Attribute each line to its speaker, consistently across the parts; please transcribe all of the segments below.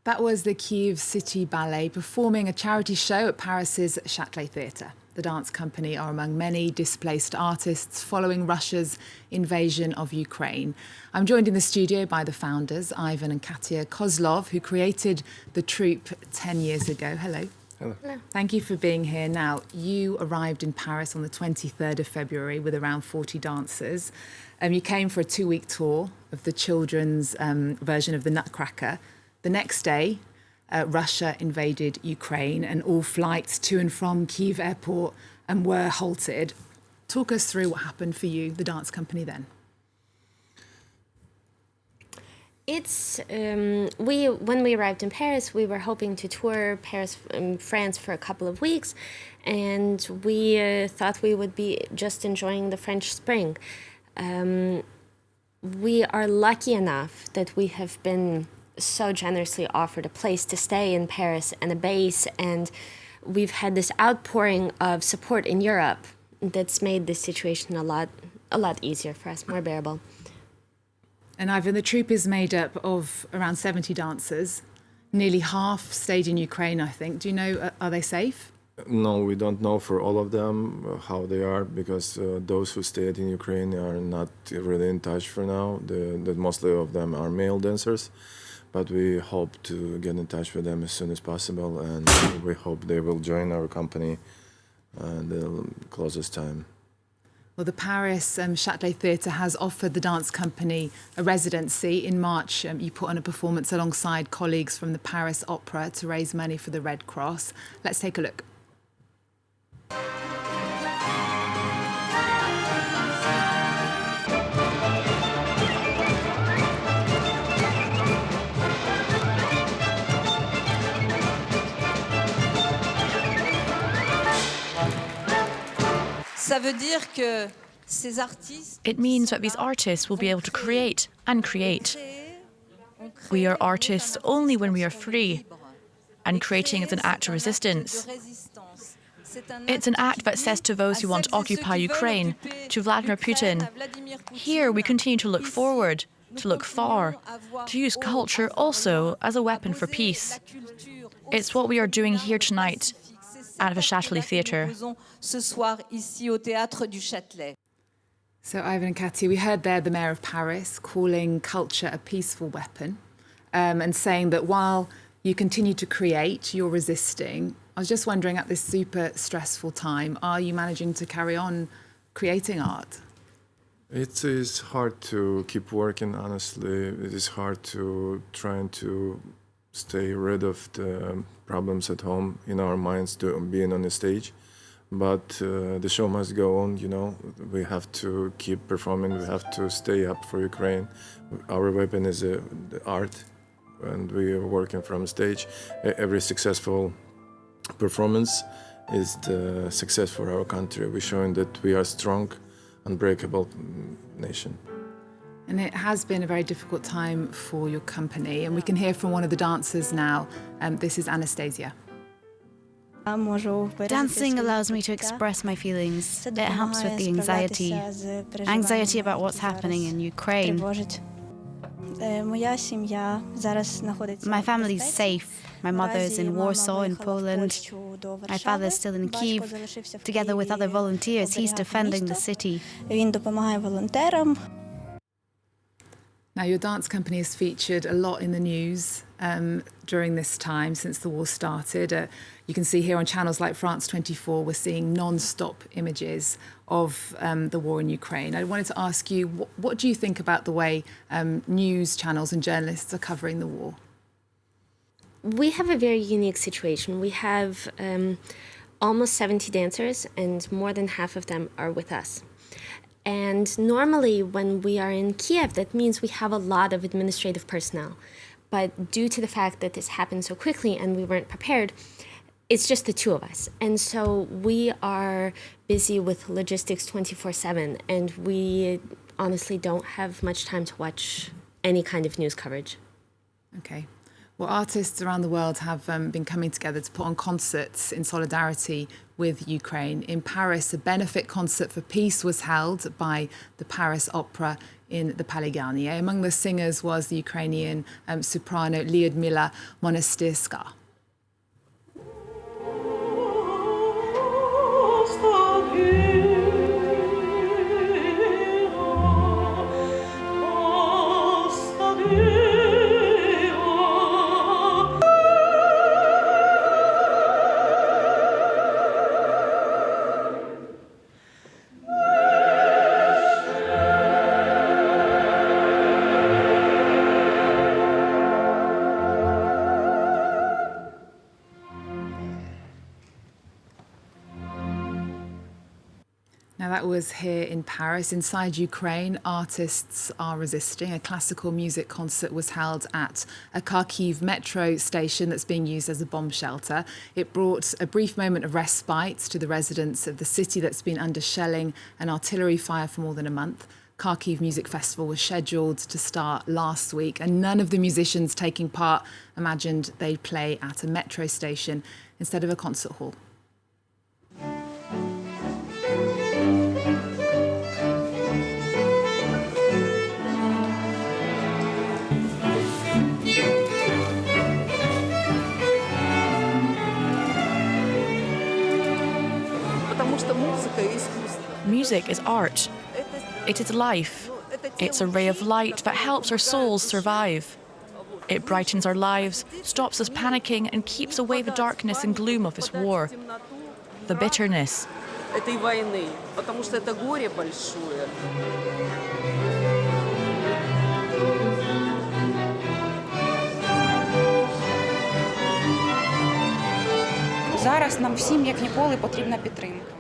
Speaker 1: That was the Kyiv City Ballet performing a charity show at Paris's Châtelet Theatre. The dance company are among many displaced artists following Russia's invasion of Ukraine. I'm joined in the studio by the founders, Ivan and Katia Kozlov, who created the troupe 10 years ago. Hello.
Speaker 2: Hello.
Speaker 3: Hello.
Speaker 1: Thank you for being here. Now, you arrived in Paris on the 23rd of February with around 40 dancers. You came for a 2-week tour of the children's version of the Nutcracker. The next day, Russia invaded Ukraine and all flights to and from Kyiv airport were halted. Talk us through what happened for you, the dance company, then.
Speaker 3: When we arrived in Paris, we were hoping to tour Paris and France for a couple of weeks, and we thought we would be just enjoying the French spring. We are lucky enough that we have been so generously offered a place to stay in Paris and a base, and we've had this outpouring of support in Europe that's made this situation a lot easier for us, more bearable.
Speaker 1: And Ivan, the troupe is made up of around 70 dancers. Nearly half stayed in Ukraine, I think. Do you know, are they safe?
Speaker 2: No, we don't know for all of them how they are, because those who stayed in Ukraine are not really in touch for now. Mostly of them are male dancers, but we hope to get in touch with them as soon as possible, and we hope they will join our company in the closest time.
Speaker 1: Well, the Paris Châtelet Theatre has offered the dance company a residency. In March, you put on a performance alongside colleagues from the Paris Opera to raise money for the Red Cross. Let's take a look.
Speaker 4: It means that these artists will be able to create and create. We are artists only when we are free, and creating is an act of resistance. It's an act that says to those who want to occupy Ukraine, to Vladimir Putin, here we continue to look forward, to look far, to use culture also as a weapon for peace. It's what we are doing here tonight at the Châtelet Theatre.
Speaker 1: So, Ivan and Katia, we heard there the Mayor of Paris calling culture a peaceful weapon and saying that while you continue to create, you're resisting. I was just wondering, at this super stressful time, are you managing to carry on creating art?
Speaker 2: It is hard to keep working, honestly. It is hard to trying to stay rid of the problems at home in our minds to being on the stage. But the show must go on, you know. We have to keep performing. We have to stay up for Ukraine. Our weapon is the art, and we are working from stage. Every successful performance is the success for our country. We're showing that we are strong, unbreakable nation.
Speaker 1: And it has been a very difficult time for your company, and we can hear from one of the dancers now. This is Anastasia.
Speaker 5: Dancing allows me to express my feelings. It helps with the anxiety about what's happening in Ukraine. My family's safe. My mother's in Warsaw in Poland. My father's still in Kyiv. Together with other volunteers, he's defending the city.
Speaker 1: Now, your dance company has featured a lot in the news during this time since the war started. You can see here on channels like France 24, we're seeing non-stop images of the war in Ukraine. I wanted to ask you, what do you think about the way news channels and journalists are covering the war?
Speaker 3: We have a very unique situation. We have almost 70 dancers, and more than half of them are with us. And normally when we are in Kiev, that means we have a lot of administrative personnel. But due to the fact that this happened so quickly and we weren't prepared, it's just the two of us. And so we are busy with logistics 24/7, and we honestly don't have much time to watch any kind of news coverage.
Speaker 1: Okay. Well, artists around the world have been coming together to put on concerts in solidarity with Ukraine. In Paris, a benefit concert for peace was held by the Paris Opera in the Palais Garnier. Among the singers was the Ukrainian soprano Lyudmila Monastyrska. Now that was here in Paris. Inside Ukraine, artists are resisting. A classical music concert was held at a Kharkiv metro station that's being used as a bomb shelter. It brought a brief moment of respite to the residents of the city that's been under shelling and artillery fire for more than a month. Kharkiv Music Festival was scheduled to start last week, and none of the musicians taking part imagined they'd play at a metro station instead of a concert hall.
Speaker 4: Music is art. It is life. It's a ray of light that helps our souls survive. It brightens our lives, stops us panicking, and keeps away the darkness and gloom of this war. The bitterness.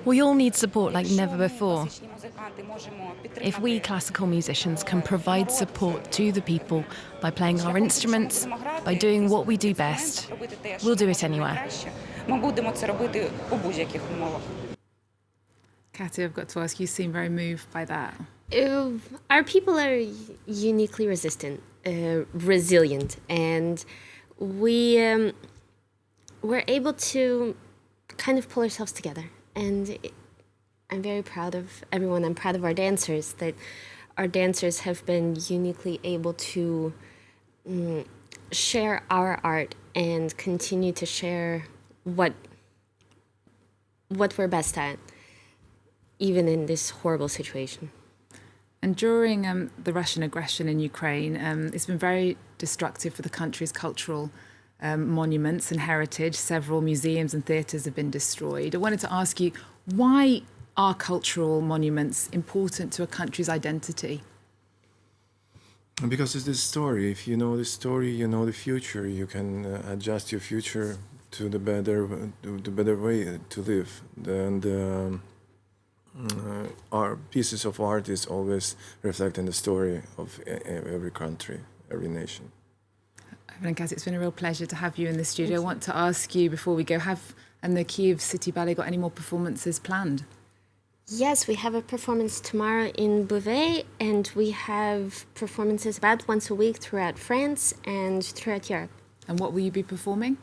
Speaker 6: We all need support like never before. If we classical musicians can provide support to the people by playing our instruments, by doing what we do best, we'll do it anywhere.
Speaker 1: Katia, I've got to ask, you seem very moved by that.
Speaker 3: Our people are uniquely resilient, and we're able to kind of pull ourselves together. And I'm very proud of everyone. I'm proud of our dancers, that our dancers have been uniquely able to share our art and continue to share what we're best at, even in this horrible situation.
Speaker 1: And during the Russian aggression in Ukraine, it's been very destructive for the country's cultural monuments and heritage. Several museums and theatres have been destroyed. I wanted to ask you, why are cultural monuments important to a country's identity?
Speaker 2: Because it's the story. If you know the story, you know the future. You can adjust your future to the better way to live. And our pieces of art is always reflecting the story of every country, every nation.
Speaker 1: Katia, it's been a real pleasure to have you in the studio. I want to ask you before we go, have the Kiev City Ballet got any more performances planned?
Speaker 3: Yes, we have a performance tomorrow in Beauvais, and we have performances about once a week throughout France and throughout Europe.
Speaker 1: And what will you be performing?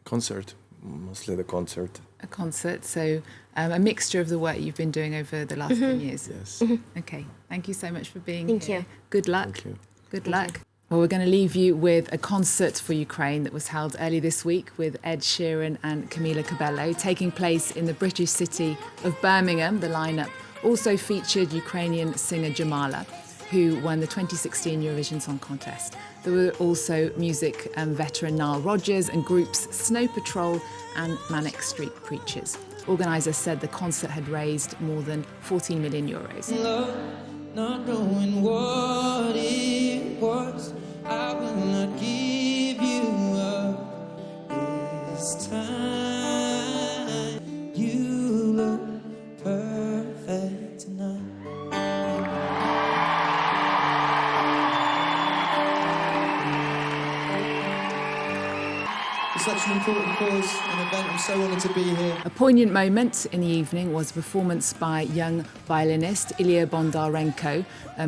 Speaker 2: Concert, mostly the concert.
Speaker 1: A concert, so a mixture of the work you've been doing over the last 10 years.
Speaker 2: Yes.
Speaker 1: Okay, thank you so much for being
Speaker 3: Thank
Speaker 1: here.
Speaker 3: you.
Speaker 1: Good luck.
Speaker 2: Thank you.
Speaker 1: Good luck. Well, we're going to leave you with a concert for Ukraine that was held early this week with Ed Sheeran and Camila Cabello, taking place in the British city of Birmingham. The lineup also featured Ukrainian singer Jamala, who won the 2016 Eurovision Song Contest. There were also music veteran Nile Rodgers and groups Snow Patrol and Manic Street Preachers. Organisers said the concert had raised more than 14 million euros.
Speaker 7: Not knowing what it was, I will not give you up this time. You look perfect tonight. It's such an important cause, an event. I'm so honoured to be here.
Speaker 1: A poignant moment in the evening was a performance by young violinist Ilya Bondarenko,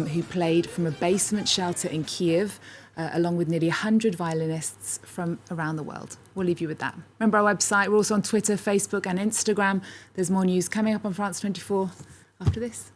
Speaker 1: who played from a basement shelter in Kiev, along with nearly 100 violinists from around the world. We'll leave you with that. Remember our website. We're also on Twitter, Facebook and Instagram. There's more news coming up on France 24 after this.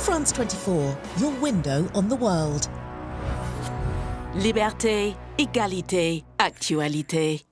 Speaker 8: France 24, your window on the world.
Speaker 9: Liberté, égalité, actualité.